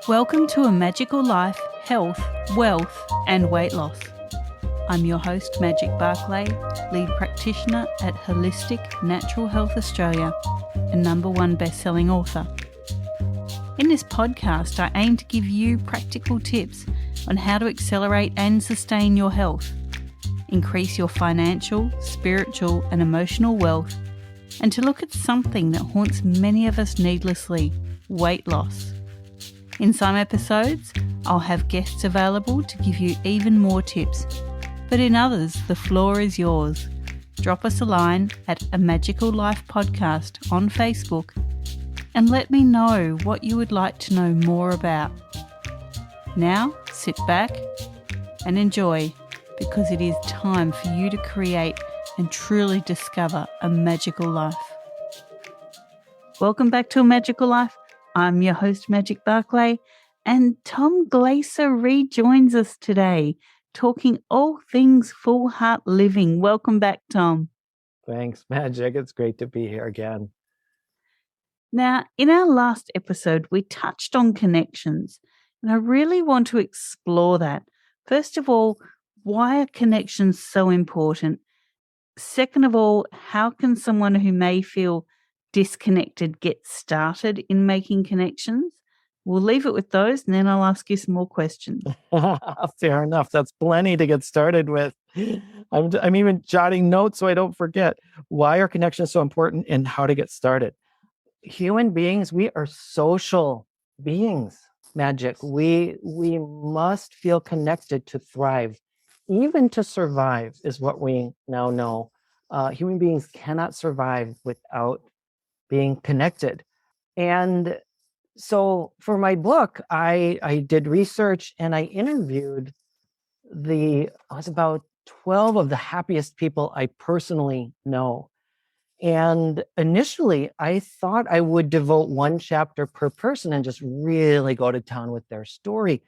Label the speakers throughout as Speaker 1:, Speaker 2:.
Speaker 1: Welcome to A Magical Life, Health, Wealth and Weight Loss. I'm your host, Magic BARCLAY, lead practitioner at Holistic Natural Health Australia and #1 best-selling author. In this podcast, I aim to give you practical tips on how to accelerate and sustain your health, increase your financial, spiritual and emotional wealth, and to look at something that haunts many of us needlessly, weight loss. In some episodes, I'll have guests available to give you even more tips, but in others, the floor is yours. Drop us a line at A Magical Life Podcast on Facebook and let me know what you would like to know more about. Now, sit back and enjoy, because it is time for you to create and truly discover a magical life. Welcome back to A Magical Life. I'm your host, Magic BARCLAY, and Tom Glaser rejoins us today, talking all things full heart living. Welcome back, Tom.
Speaker 2: Thanks, Magic. It's great to be here again.
Speaker 1: Now, in our last episode, we touched on connections, and I really want to explore that. First of all, why are connections so important? Second of all, how can someone who may feel disconnected get started in making connections? We'll leave it with those, and then I'll ask you some more questions.
Speaker 2: Fair enough. That's plenty to get started with. I'm even jotting notes so I don't forget. Why are connections so important and how to get started? Human beings, we are social beings, Magic. We must feel connected to thrive. Even to survive is what we now know. Human beings cannot survive without being connected. And so for my book, I did research and I interviewed about 12 of the happiest people I personally know. And initially, I thought I would devote one chapter per person and just really go to town with their story.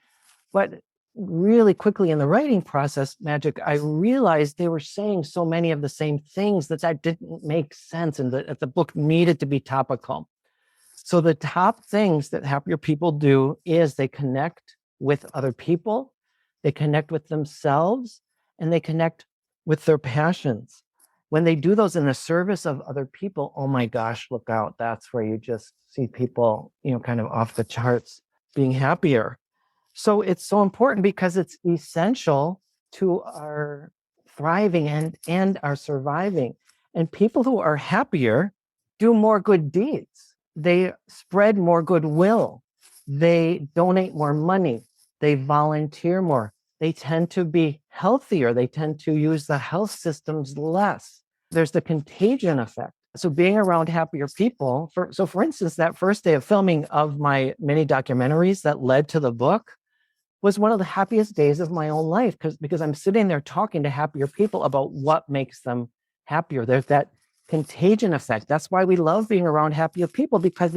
Speaker 2: But really quickly in the writing process, Magic, I realized they were saying so many of the same things that didn't make sense and that the book needed to be topical. So the top things that happier people do is they connect with other people, they connect with themselves, and they connect with their passions. When they do those in the service of other people, oh my gosh, look out. That's where you just see people, kind of off the charts being happier. So it's so important because it's essential to our thriving and our surviving. And people who are happier do more good deeds. They spread more goodwill. They donate more money. They volunteer more. They tend to be healthier. They tend to use the health systems less. There's the contagion effect. So being around happier people, for instance, that first day of filming of my mini documentaries that led to the book was one of the happiest days of my own life because I'm sitting there talking to happier people about what makes them happier. There's that contagion effect. That's why we love being around happier people, because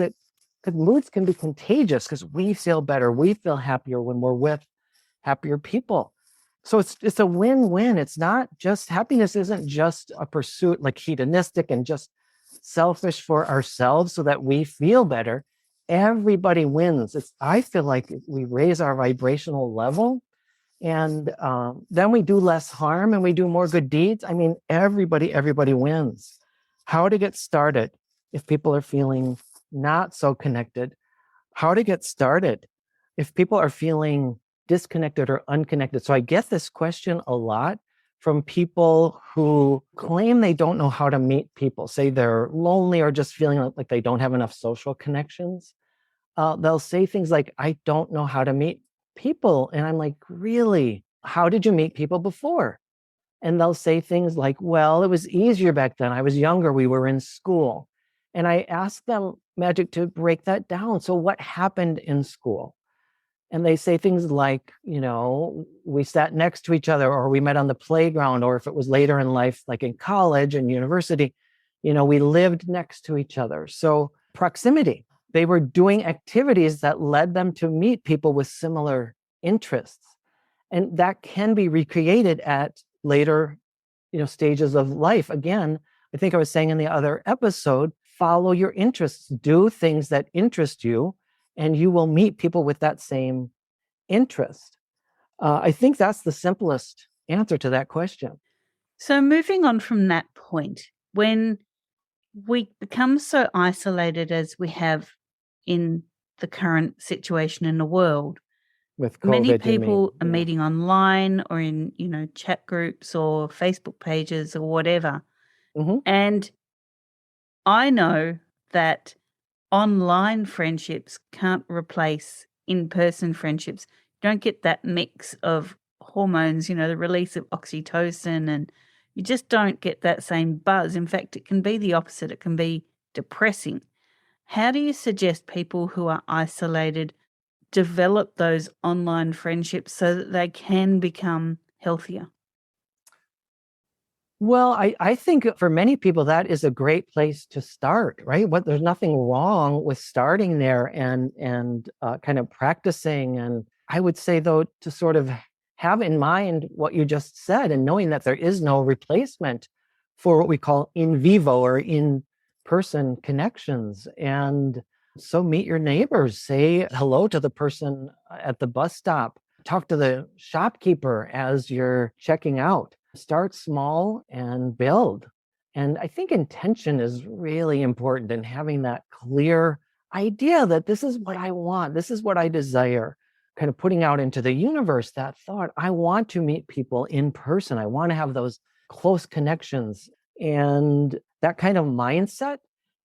Speaker 2: moods can be contagious because we feel better. We feel happier when we're with happier people. So it's a win-win. It's not just, happiness isn't just a pursuit like hedonistic and just selfish for ourselves so that we feel better. Everybody wins. I feel like we raise our vibrational level and then we do less harm and we do more good deeds. I mean, everybody wins. How to get started if people are feeling not so connected? How to get started if people are feeling disconnected or unconnected? So I get this question a lot from people who claim they don't know how to meet people, say they're lonely or just feeling like they don't have enough social connections. They'll say things like, I don't know how to meet people. And I'm like, really? How did you meet people before? And they'll say things like, well, it was easier back then. I was younger. We were in school. And I ask them, Magic, to break that down. So what happened in school? And they say things like, we sat next to each other, or we met on the playground, or if it was later in life, like in college and university, we lived next to each other. So proximity. They were doing activities that led them to meet people with similar interests. And that can be recreated at later, stages of life. Again, I think I was saying in the other episode, follow your interests, do things that interest you, and you will meet people with that same interest. I think that's the simplest answer to that question.
Speaker 1: So moving on from that point, when we become so isolated as we have in the current situation in the world,
Speaker 2: With
Speaker 1: many
Speaker 2: COVID, you mean?
Speaker 1: people are meeting online or in, chat groups or Facebook pages or whatever.
Speaker 2: Mhm.
Speaker 1: And I know that online friendships can't replace in-person friendships. You don't get that mix of hormones, the release of oxytocin, and you just don't get that same buzz. In fact, it can be the opposite. It can be depressing. How do you suggest people who are isolated develop those online friendships so that they can become healthier?
Speaker 2: Well, I think for many people that is a great place to start, right? There's nothing wrong with starting there and kind of practicing. And I would say though to sort of have in mind what you just said and knowing that there is no replacement for what we call in vivo or in person connections. And so meet your neighbors, say hello to the person at the bus stop, talk to the shopkeeper as you're checking out. Start small and build. And I think intention is really important in having that clear idea that this is what I want, this is what I desire, kind of putting out into the universe that thought, I want to meet people in person. I want to have those close connections. And that kind of mindset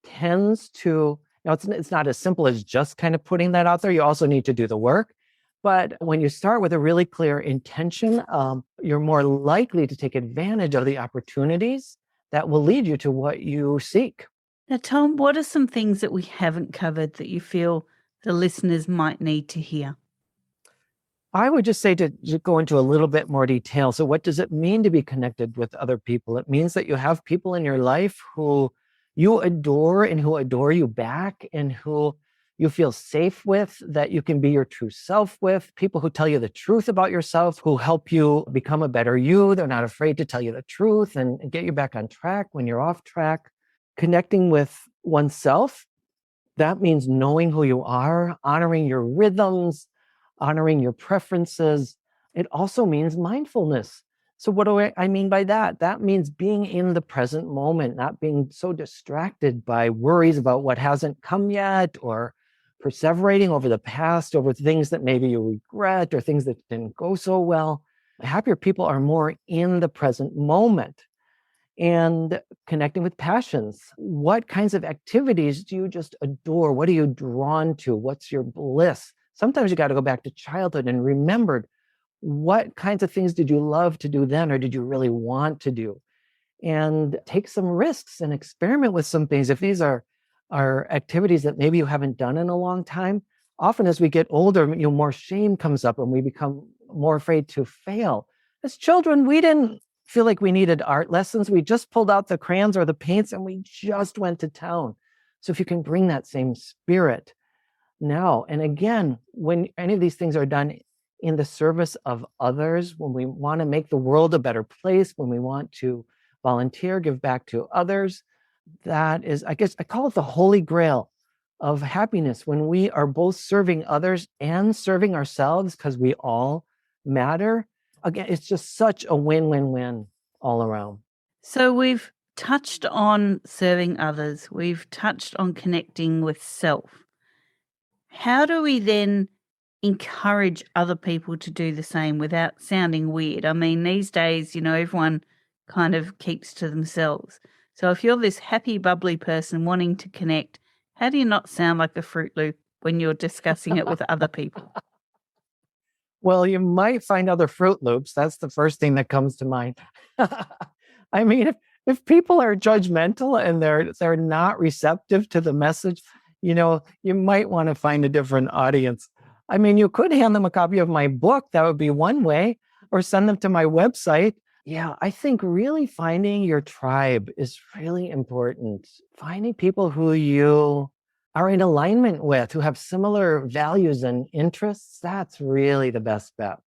Speaker 2: tends to, it's not as simple as just kind of putting that out there. You also need to do the work. But when you start with a really clear intention, you're more likely to take advantage of the opportunities that will lead you to what you seek.
Speaker 1: Now, Tom, what are some things that we haven't covered that you feel the listeners might need to hear?
Speaker 2: I would just say to go into a little bit more detail. So what does it mean to be connected with other people? It means that you have people in your life who you adore and who adore you back and who you feel safe with, that you can be your true self with, people who tell you the truth about yourself, who help you become a better you. They're not afraid to tell you the truth and get you back on track when you're off track. Connecting with oneself, that means knowing who you are, honoring your rhythms, honoring your preferences. It also means mindfulness. So what do I mean by that? That means being in the present moment, not being so distracted by worries about what hasn't come yet or perseverating over the past, over things that maybe you regret or things that didn't go so well. Happier people are more in the present moment. And connecting with passions. What kinds of activities do you just adore? What are you drawn to? What's your bliss? Sometimes you got to go back to childhood and remember what kinds of things did you love to do then, or did you really want to do? And take some risks and experiment with some things. If these are activities that maybe you haven't done in a long time, often as we get older, more shame comes up and we become more afraid to fail. As children, we didn't feel like we needed art lessons. We just pulled out the crayons or the paints and we just went to town. So if you can bring that same spirit now, and again, when any of these things are done in the service of others, when we want to make the world a better place, when we want to volunteer, give back to others, that is, I guess I call it the holy grail of happiness, when we are both serving others and serving ourselves because we all matter. Again, it's just such a win-win-win all around.
Speaker 1: So we've touched on serving others. We've touched on connecting with self. How do we then encourage other people to do the same without sounding weird? I mean, these days, everyone kind of keeps to themselves. So if you're this happy, bubbly person wanting to connect, how do you not sound like a Fruit Loop when you're discussing it with other people?
Speaker 2: Well, you might find other Fruit Loops. That's the first thing that comes to mind. I mean, if people are judgmental and they're not receptive to the message, you might want to find a different audience. I mean, you could hand them a copy of my book. That would be one way, or send them to my website. Yeah, I think really finding your tribe is really important. Finding people who you are in alignment with, who have similar values and interests, that's really the best bet.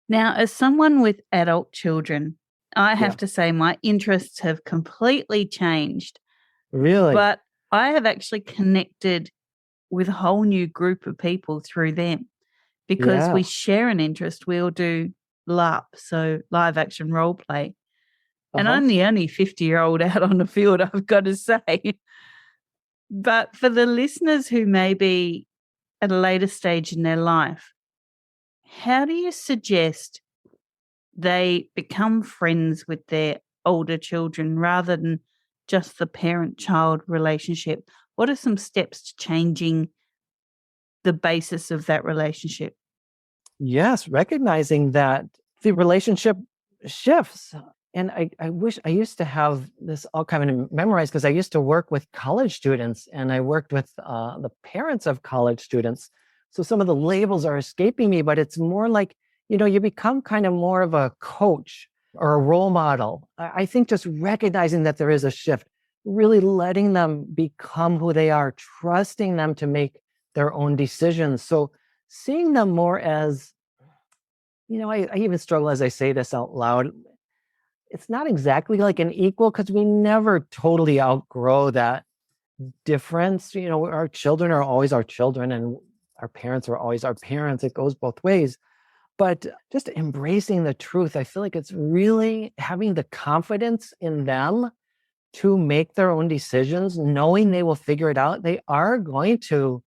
Speaker 1: Now, as someone with adult children, I have
Speaker 2: Yeah.
Speaker 1: to say my interests have completely changed,
Speaker 2: Really?
Speaker 1: but I have actually connected with a whole new group of people through them because
Speaker 2: Yeah.
Speaker 1: we share an interest. We'll do LARP, so live action role play. And
Speaker 2: Uh-huh.
Speaker 1: I'm the only 50-year-old out on the field, I've got to say. But for the listeners who may be at a later stage in their life, how do you suggest they become friends with their older children rather than just the parent-child relationship? What are some steps to changing the basis of that relationship?
Speaker 2: Yes, recognizing that the relationship shifts. And I wish I used to have this all kind of memorized because I used to work with college students and I worked with the parents of college students. So some of the labels are escaping me, but it's more like, you become kind of more of a coach or a role model. I think just recognizing that there is a shift, really letting them become who they are, trusting them to make their own decisions. So seeing them more as, I even struggle as I say this out loud. It's not exactly like an equal because we never totally outgrow that difference. Our children are always our children and our parents are always our parents. It goes both ways. But just embracing the truth, I feel like it's really having the confidence in them to make their own decisions, knowing they will figure it out. They are going to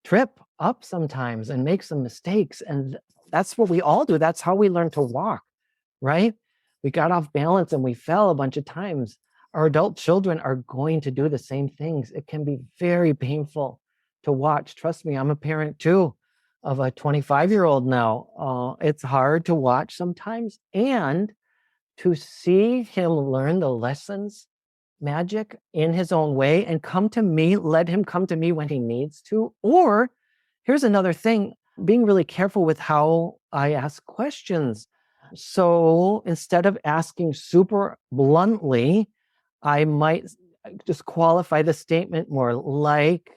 Speaker 2: trip up sometimes and make some mistakes. And that's what we all do. That's how we learn to walk, right? We got off balance and we fell a bunch of times. Our adult children are going to do the same things. It can be very painful to watch. Trust me, I'm a parent too of a 25-year-old now. It's hard to watch sometimes and to see him learn the lessons, Magic, in his own way and come to me, let him come to me when he needs to. Or here's another thing, being really careful with how I ask questions. So instead of asking super bluntly, I might just qualify the statement more like,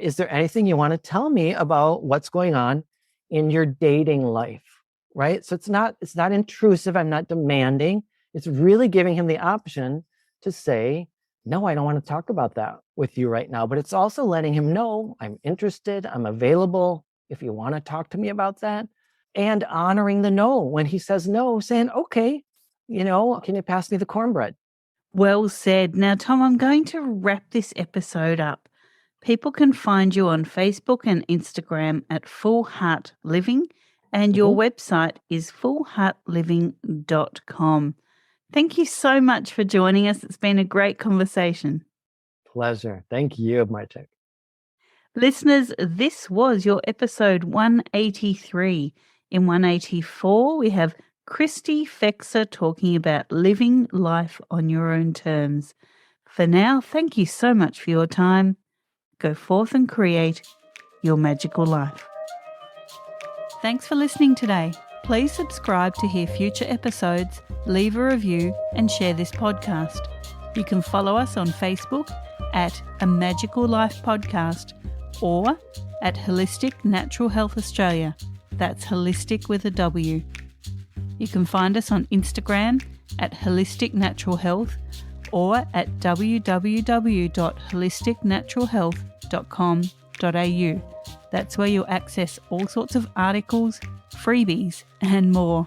Speaker 2: is there anything you want to tell me about what's going on in your dating life? Right? So it's not intrusive. I'm not demanding. It's really giving him the option to say, no, I don't want to talk about that with you right now. But it's also letting him know I'm interested, I'm available if you want to talk to me about that. And honoring the no. When he says no, saying, okay, can you pass me the cornbread?
Speaker 1: Well said. Now, Tom, I'm going to wrap this episode up. People can find you on Facebook and Instagram at Full Heart Living, and your website is fullheartliving.com. Thank you so much for joining us. It's been a great conversation.
Speaker 2: Pleasure. Thank you, Magic.
Speaker 1: Listeners, this was your episode 183. In 184, we have Christy Fexer talking about living life on your own terms. For now, thank you so much for your time. Go forth and create your magical life. Thanks for listening today. Please subscribe to hear future episodes, leave a review, and share this podcast. You can follow us on Facebook at A Magical Life Podcast or at Holistic Natural Health Australia. That's holistic with a W. You can find us on Instagram at Holistic Natural Health or at www.holisticnaturalhealth.com.au. That's where you'll access all sorts of articles, freebies, and more.